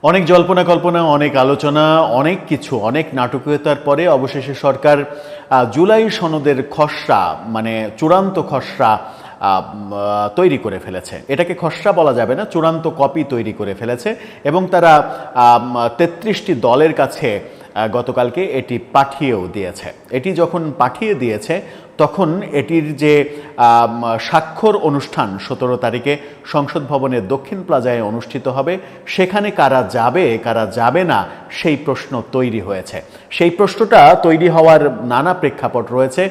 অনেক জল্পনা কল্পনা, অনেক আলোচনা, অনেক কিছু, অনেক নাটকীয়তার পরে অবশেষে সরকার জুলাই সনদের খসড়া মানে চূড়ান্ত খসড়া তৈরি করে ফেলেছে। এটাকে খসড়া বলা যাবে না, চূড়ান্ত কপি তৈরি করে ফেলেছে এবং তারা ৩৩টি দলের কাছে গতকালকে এটি পাঠিয়েও দিয়েছে। এটি যখন পাঠিয়ে দিয়েছে তখন এটির যে স্বাক্ষর অনুষ্ঠান ১৭ তারিখে সংসদ ভবনের দক্ষিণ প্লাজায় অনুষ্ঠিত হবে, সেখানে কারা যাবে কারা যাবে না সেই প্রশ্ন তৈরি হয়েছে। সেই প্রশ্নটা তৈরি হওয়ার নানা প্রেক্ষাপট রয়েছে।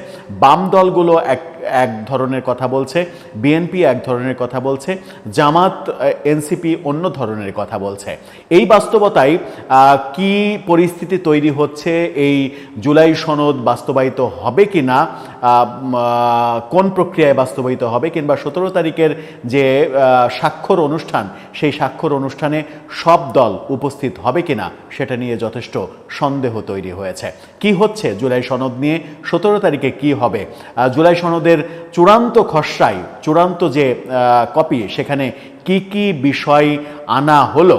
বাম দলগুলো এক ধরনের কথা বলছে, বিএনপি এক ধরনের কথা বলছে, জামাত এনসিপি অন্য ধরনের কথা বলছে। এই বাস্তবতায় কি পরিস্থিতি তৈরি হচ্ছে, এই জুলাই সনদ বাস্তবায়িত হবে কি না, কোন প্রক্রিয়ায় বাস্তবায়িত হবে, কিংবা ১৭ তারিখের যে স্বাক্ষর অনুষ্ঠান সেই স্বাক্ষর অনুষ্ঠানে সব দল উপস্থিত হবে কিনা সেটা নিয়ে যথেষ্ট সন্দেহ তৈরি হয়েছে। কি হচ্ছে জুলাই সনদ নিয়ে, ১৭ তারিখে কি হবে, জুলাই সনদের চূড়ান্ত খসড়ায় চূড়ান্ত যে কপি সেখানে কি কি বিষয় আনা হলো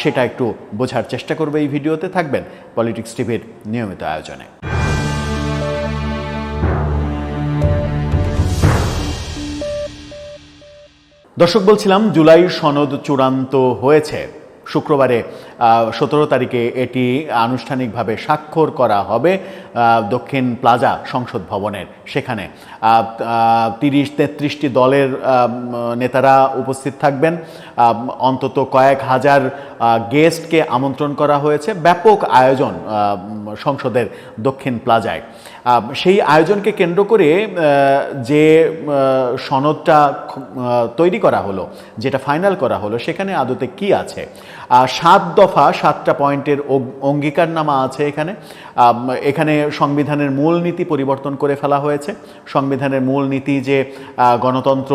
সেটা একটু বোঝার চেষ্টা করবে এই ভিডিওতে। থাকবেন পলিটিক্স টিভির নিয়মিত আয়োজনে। দর্শক, বলছিলাম জুলাই সনদ চূড়ান্ত হয়েছে। শুক্রবারে ১৭ তারিখে এটি আনুষ্ঠানিকভাবে স্বাক্ষর করা হবে দক্ষিণ প্লাজা সংসদ ভবনের। সেখানে ৩৩টি দলের নেতারা উপস্থিত থাকবেন। অন্তত কয়েক হাজার গেস্টকে আমন্ত্রণ করা হয়েছে। ব্যাপক আয়োজন সংসদের দক্ষিণ প্লাজায়। সেই আয়োজনকে কেন্দ্র করে যে সনদটা তৈরি করা হলো, যেটা ফাইনাল করা হলো, সেখানে আদতে কি আছে? ৭ দফা ৭টা পয়েন্টের অঙ্গীকারনামা আছে এখানে। এখানে সংবিধানের মূলনীতি পরিবর্তন করে ফেলা হয়েছে। সংবিধানের মূলনীতি যে গণতন্ত্র,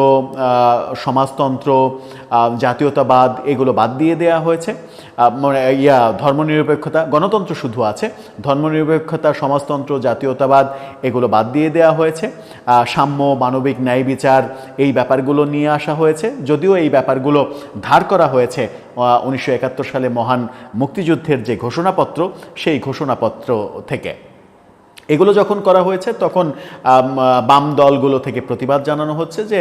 সমাজতন্ত্র, জাতীয়তাবাদ, এগুলো বাদ দিয়ে দেওয়া হয়েছে। ধর্মনিরপেক্ষতা, গণতন্ত্র শুধু আছে, ধর্মনিরপেক্ষতা, সমাজতন্ত্র, জাতীয়তাবাদ এগুলো বাদ দিয়ে দেওয়া হয়েছে। সাম্য, মানবিক ন্যায় বিচার, এই ব্যাপারগুলো নিয়ে আসা হয়েছে। যদিও এই ব্যাপারগুলো ধার করা হয়েছে ১৯৭১ সালে মহান মুক্তিযুদ্ধের যে ঘোষণাপত্র, সেই ঘোষণাপত্র থেকে। এগুলো যখন করা হয়েছে তখন বাম দলগুলো থেকে প্রতিবাদ জানানো হচ্ছে যে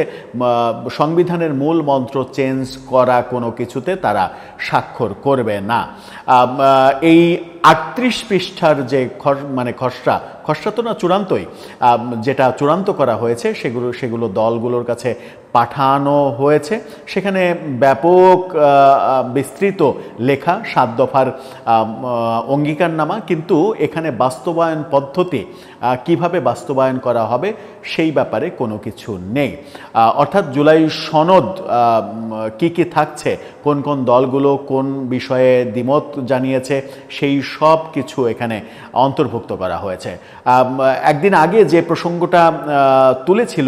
সংবিধানের মূল মন্ত্র চেঞ্জ করা কোনো কিছুতে তারা স্বাক্ষর করবে না। এই ৩৮ পৃষ্ঠার যে খসড়া তো না, চূড়ান্তই, যেটা চূড়ান্ত করা হয়েছে সেগুলো দলগুলোর কাছে পাঠানো হয়েছে। সেখানে ব্যাপক বিস্তৃত লেখা ৭ দফার অঙ্গীকারনামা, কিন্তু এখানে বাস্তবায়ন পদ্ধতি কিভাবে বাস্তবায়ন করা হবে সেই ব্যাপারে কোনো কিছু নেই। অর্থাৎ জুলাই সনদ কি কি থাকছে, কোন কোন দলগুলো কোন বিষয়ে দ্বিমত জানিয়েছে, সেই সব কিছু এখানে অন্তর্ভুক্ত করা হয়েছে। একদিন আগে যে প্রসঙ্গটা তুলেছিল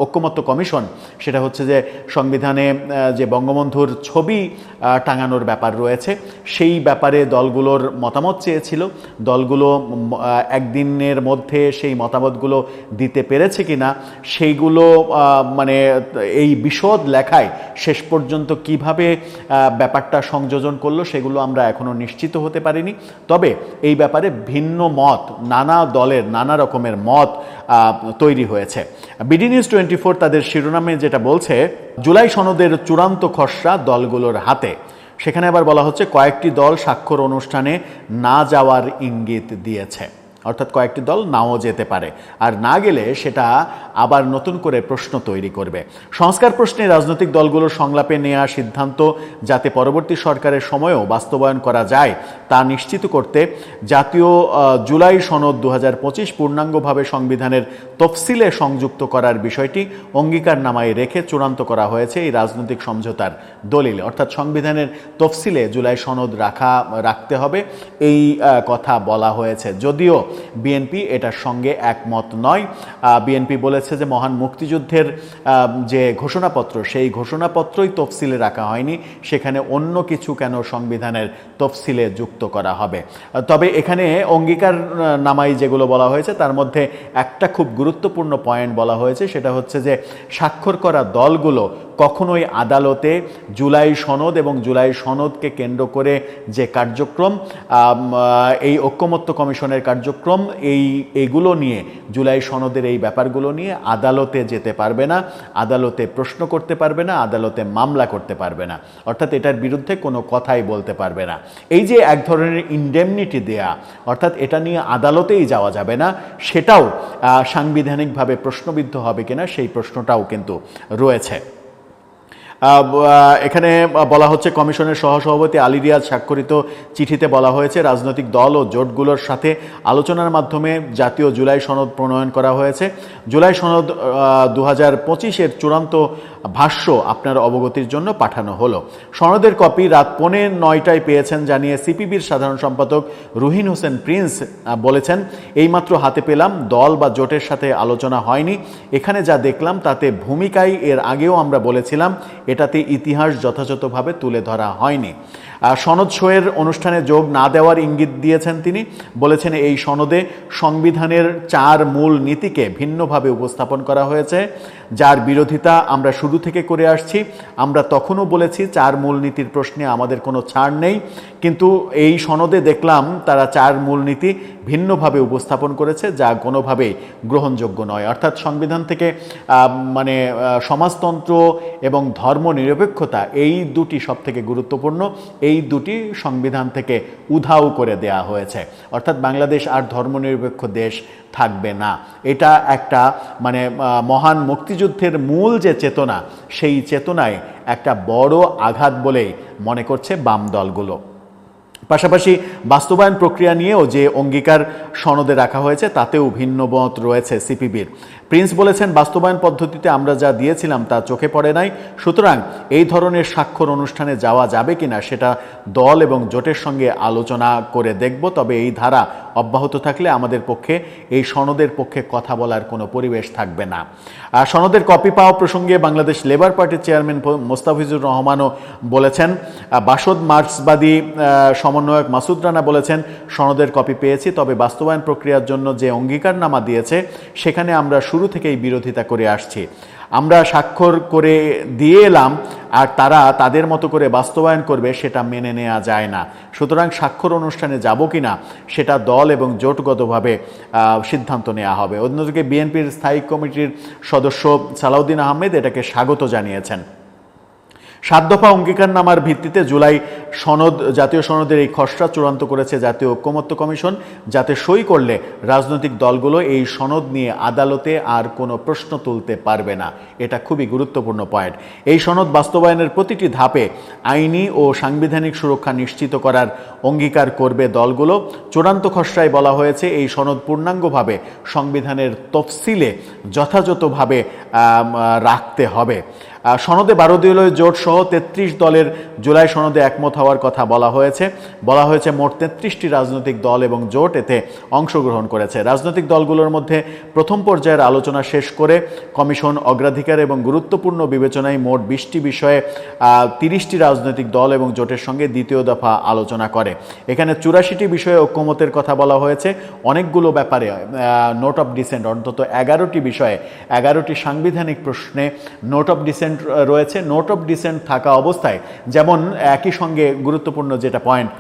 ঐকমত্য কমিশন, সেটা হচ্ছে যে সংবিধানে যে বঙ্গবন্ধুর ছবি টাঙানোর ব্যাপার রয়েছে, সেই ব্যাপারে দলগুলোর মতামত চেয়েছিল। দলগুলো একদিনের মধ্যে সেই মতামতগুলো দিতে পেরেছে কিনা, সেইগুলো মানে এই বিশদ লেখায় শেষ পর্যন্ত কিভাবে ব্যাপারটা সংযোজন করলো সেগুলো আমরা এখনো নিশ্চিত হতে পারিনি। তবে এই ব্যাপারে ভিন্ন মত, নানা দলের নানা রকমের মত তৈরি হয়েছে। বিডি নিউজ 24 তাদের শিরোনামে যেটা বলছে, জুলাই সনদের চূড়ান্ত খসড়া দলগুলোর হাতে। সেখানে আবার বলা হচ্ছে কয়েকটি দল স্বাক্ষর অনুষ্ঠানে না যাওয়ার ইঙ্গিত দিয়েছে। অর্থাৎ কয়েকটি দল নাও যেতে পারে, আর না গেলে সেটা আবার নতুন করে প্রশ্ন তৈরি করবে। সংস্কার প্রশ্নে রাজনৈতিক দলগুলোর সংলাপে নেওয়া সিদ্ধান্ত যাতে পরবর্তী সরকারের সময়েও বাস্তবায়ন করা যায় তা নিশ্চিত করতে জাতীয় জুলাই সনদ ২০২৫ পূর্ণাঙ্গভাবে সংবিধানের তফসিলে সংযুক্ত করার বিষয়টি অঙ্গীকারনামায় রেখে চূড়ান্ত করা হয়েছে এই রাজনৈতিক সমঝোতার দলিলে। অর্থাৎ সংবিধানের তফসিলে জুলাই সনদ রাখতে হবে, এই কথা বলা হয়েছে। যদিও বিএনপি এটার সঙ্গে একমত নয়। বিএনপি বলেছে যে মহান মুক্তিযুদ্ধের যে ঘোষণাপত্র, সেই ঘোষণাপত্রই তফসিলে রাখা হয়নি, সেখানে অন্য কিছু কেন সংবিধানের তফসিলে যুক্ত করা হবে। তবে এখানে অঙ্গীকার নামাই যেগুলো বলা হয়েছে তার মধ্যে একটা খুব গুরুত্বপূর্ণ পয়েন্ট বলা হয়েছে, সেটা হচ্ছে যে স্বাক্ষর করা দলগুলো কখনোই আদালতে জুলাই সনদ এবং জুলাই সনদকে কেন্দ্র করে যে কার্যক্রম, এই ঐকমত্য কমিশনের কার্যক্রম, এইগুলো নিয়ে, জুলাই সনদের এই ব্যাপারগুলো নিয়ে আদালতে যেতে পারবে না, আদালতে প্রশ্ন করতে পারবে না, আদালতে মামলা করতে পারবে না, অর্থাৎ এটার বিরুদ্ধে কোনো কথাই বলতে পারবে না। এই যে এক ধরনের ইনডেমনিটি দেয়া, অর্থাৎ এটা নিয়ে আদালতেই যাওয়া যাবে না, সেটাও সাংবিধানিকভাবে প্রশ্নবিদ্ধ হবে কিনা সেই প্রশ্নটাও কিন্তু রয়েছে। এখানে বলা হচ্ছে কমিশনের সহসভাপতি আলী রিয়াজ স্বাক্ষরিত চিঠিতে বলা হয়েছে রাজনৈতিক দল ও জোটগুলোর সাথে আলোচনার মাধ্যমে জাতীয় জুলাই সনদ প্রণয়ন করা হয়েছে। জুলাই সনদ 2025-এর চূড়ান্ত ভাষ্য আপনার অবগতির জন্য পাঠানো হলো। সনদের কপি রাত 8:45টায় পেয়েছেন জানিয়ে সিপিবির সাধারণ সম্পাদক রুহিন হোসেন প্রিন্স বলেছেন, এইমাত্র হাতে পেলাম, দল বা জোটের সাথে আলোচনা হয়নি। এখানে যা দেখলাম তাতে ভূমিকায় এর আগেও আমরা বলেছিলাম, এটাতে ইতিহাস যথাযথভাবে তুলে ধরা হয়নি। সনদ সইয়ের অনুষ্ঠানে যোগ না দেওয়ার ইঙ্গিত দিয়েছেন তিনি, বলেছেন এই সনদে সংবিধানের 4 মূল নীতিকে ভিন্নভাবে উপস্থাপন করা হয়েছে, যার বিরোধিতা আমরা শুরু থেকে করে আসছি। আমরা তখনও বলেছি 4 মূলনীতির প্রশ্নে আমাদের কোনো ছাড় নেই, কিন্তু এই সনদে দেখলাম তারা 4 মূলনীতি ভিন্নভাবে উপস্থাপন করেছে, যা কোনোভাবেই গ্রহণযোগ্য নয়। অর্থাৎ সংবিধান থেকে সমাজতন্ত্র এবং ধর্মনিরপেক্ষতা, এই দুটি সবথেকে গুরুত্বপূর্ণ, এই দুটি সংবিধান থেকে উধাও করে দেয়া হয়েছে। অর্থাৎ বাংলাদেশ আর ধর্মনিরপেক্ষ দেশ থাকবে না। এটা একটা মহান মুক্তিযুদ্ধের মূল যে চেতনা, সেই চেতনায় একটা বড় আঘাত বলেই মনে করছে বাম দলগুলো। পাশাপাশি বাস্তবায়ন প্রক্রিয়া নিয়েও যে অঙ্গীকার সনদে রাখা হয়েছে তাতেও ভিন্ন মত রয়েছে সিপিবির। প্রিন্স বলেছেন, বাস্তবায়ন পদ্ধতিতে আমরা যা দিয়েছিলাম তা চোখে পড়ে নাই, সুতরাং এই ধরনের স্বাক্ষর অনুষ্ঠানে যাওয়া যাবে কিনা সেটা দল এবং জোটের সঙ্গে আলোচনা করে দেখব, তবে এই ধারা অব্যাহত থাকলে আমাদের পক্ষে, এই সনদের পক্ষে কথা বলার কোনো পরিবেশ থাকবে না। সনদের কপি পাওয়া প্রসঙ্গে বাংলাদেশ লেবার পার্টির চেয়ারম্যান মোস্তাফিজুর রহমানও বলেছেন। বাসদ মার্ক্সবাদী সমন্বয়ক মাসুদ রানা বলেছেন, সনদের কপি পেয়েছি, তবে বাস্তবায়ন প্রক্রিয়ার জন্য যে অঙ্গীকারনামা দিয়েছে সেখানে আমরা শুরু থেকেই বিরোধিতা করে আসছি। আমরা স্বাক্ষর করে দিয়ে এলাম আর তারা তাদের মতো করে বাস্তবায়ন করবে, সেটা মেনে নেওয়া যায় না। সুতরাং স্বাক্ষর অনুষ্ঠানে যাব কিনা সেটা দল এবং জোটগতভাবে সিদ্ধান্ত নেওয়া হবে। অন্যদিকে বিএনপির স্থায়ী কমিটির সদস্য সালাউদ্দিন আহমেদ এটাকে স্বাগত জানিয়েছেন। 7 দফা অঙ্গীকারনামার ভিত্তিতে জুলাই সনদ, জাতীয় সনদের এই খসড়া চূড়ান্ত করেছে জাতীয় ঐকমত্য কমিশন, যাতে সই করলে রাজনৈতিক দলগুলো এই সনদ নিয়ে আদালতে আর কোনো প্রশ্ন তুলতে পারবে না। এটা খুবই গুরুত্বপূর্ণ পয়েন্ট। এই সনদ বাস্তবায়নের প্রতিটি ধাপে আইনি ও সাংবিধানিক সুরক্ষা নিশ্চিত করার অঙ্গীকার করবে দলগুলো। চূড়ান্ত খসড়ায় বলা হয়েছে এই সনদ পূর্ণাঙ্গভাবে সংবিধানের তফসিলে যথাযথভাবে রাখতে হবে। সনদে 12 দলীয় জোট সহ 33 দলের জুলাই সনদে একমত হওয়ার কথা বলা হয়েছে। মোট 33টি রাজনৈতিক দল এবং জোট এতে অংশগ্রহণ করেছে। রাজনৈতিক দলগুলোর মধ্যে প্রথম পর্যায়ের আলোচনা শেষ করে কমিশন অগ্রাধিকার এবং গুরুত্বপূর্ণ বিবেচনায় মোট 20টি বিষয়ে 30টি রাজনৈতিক দল এবং জোটের সঙ্গে দ্বিতীয় দফা আলোচনা করে। এখানে 84টি বিষয়ে ঐকমত্যের কথা বলা হয়েছে। অনেকগুলো ব্যাপারে নোট অফ ডিসেন্ট, অন্তত 11টি বিষয়ে, 11টি সাংবিধানিক প্রশ্নে নোট অফ ডিসেন্ট রয়েছে। নোট অফ ডিসেন্ট থাকা অবস্থায়, যেমন একই সঙ্গে গুরুত্বপূর্ণ যেটা পয়েন্ট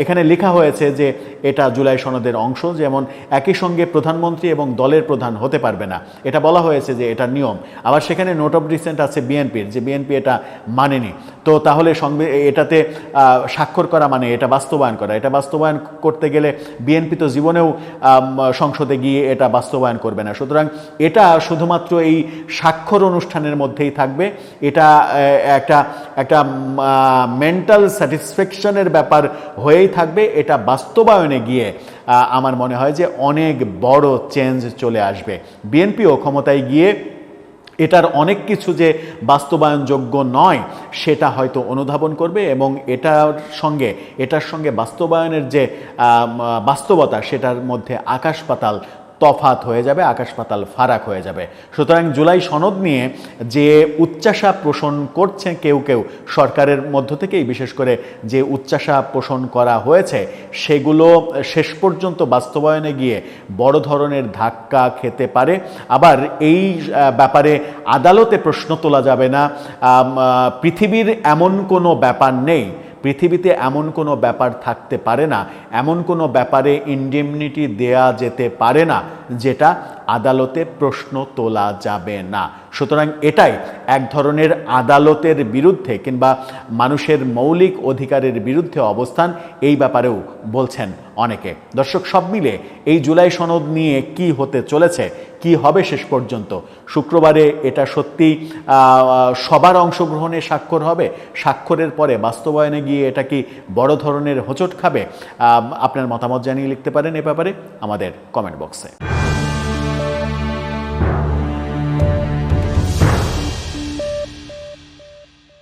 এখানে লেখা হয়েছে যে এটা জুলাই সনদের অংশ, যেমন একই সঙ্গে প্রধানমন্ত্রী এবং দলের প্রধান হতে পারবে না, এটা বলা হয়েছে যে এটা নিয়ম। আবার সেখানে নোট অফ ডিসেন্ট আছে বিএনপির, যে বিএনপি এটা মানেনি। তো তাহলে এটাতে স্বাক্ষর করা মানে এটা বাস্তবায়ন করা। এটা বাস্তবায়ন করতে গেলে বিএনপি তো জীবনেও সংসদে গিয়ে এটা বাস্তবায়ন করবে না। সুতরাং এটা শুধুমাত্র এই স্বাক্ষর অনুষ্ঠানের মধ্যেই থাকবে। এটা একটা মেন্টাল স্যাটিসফ্যাকশনের ব্যাপার হয়েই থাকবে। এটা বাস্তবায়নে গিয়ে আমার মনে হয় যে অনেক বড় চেঞ্জ চলে আসবে। বিএনপিও ক্ষমতায় গিয়ে এটার অনেক কিছু যে বাস্তবায়নযোগ্য নয় সেটা হয়তো অনুধাবন করবে, এবং এটার সঙ্গে বাস্তবায়নের যে বাস্তবতা সেটার মধ্যে আকাশ পাতাল তফাত হয়ে যাবে, আকাশ পাতাল ফারাক হয়ে যাবে। সুতরাং জুলাই সনদ নিয়ে যে উচ্চাশা পোষণ করছে কেউ কেউ সরকারের মধ্য থেকেই, বিশেষ করে যে উচ্চাশা পোষণ করা হয়েছে সেগুলো শেষ পর্যন্ত বাস্তবায়নে গিয়ে বড় ধরনের ধাক্কা খেতে পারে। আবার এই ব্যাপারে আদালতে প্রশ্ন তোলা যাবে না। পৃথিবীর এমন কোনো ব্যাপার নেই, পৃথিবীতে এমন কোনো ব্যাপার থাকতে পারে না, এমন কোনো ব্যাপারে ইনডেমনিটি দেয়া যেতে পারে না যেটা আদালতে প্রশ্ন তোলা যাবে না। সুতরাং এটাই এক ধরনের আদালতের বিরুদ্ধে কিংবা মানুষের মৌলিক অধিকারের বিরুদ্ধে অবস্থান, এই ব্যাপারেও বলছেন অনেকে। দর্শক, সব মিলে এই জুলাই সনদ নিয়ে কি হতে চলেছে, কি হবে শেষ পর্যন্ত, শুক্রবারে এটা সত্যি সবার অংশগ্রহণে স্বাক্ষর হবে, স্বাক্ষরের পরে বাস্তবায়নে গিয়ে এটা কি বড় ধরনের হোঁচট খাবে? আপনার মতামত জানিয়ে লিখতে পারেন এ ব্যাপারে আমাদের কমেন্ট বক্সে।